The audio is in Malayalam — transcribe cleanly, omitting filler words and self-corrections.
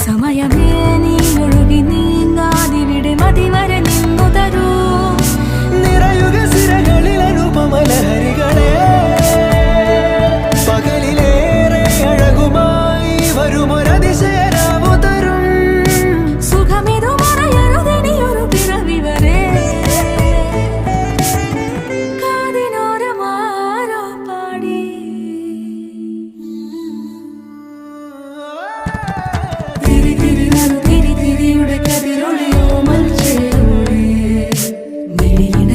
സമയമേ നീ ഒഴുകി നീങ്ങാതിവിടെ മതിവരെ നിന്നു തരൂ. നിറയുക സിരകളിൽ അനുപമലഹരികളെ, പകലിലേറെ അഴകുമായി വരുമൊരതിശയരാവു തരും. സുഖമിതു മറയരുതെനിയൊരു പിറവി വരെ. കാതിനോരമാരോ പാടി തിരി തിരി നറു തിരി തിരിയുടെ കതിരൊളിയോ മൽച്ചേരോടെ മിഴിയിണ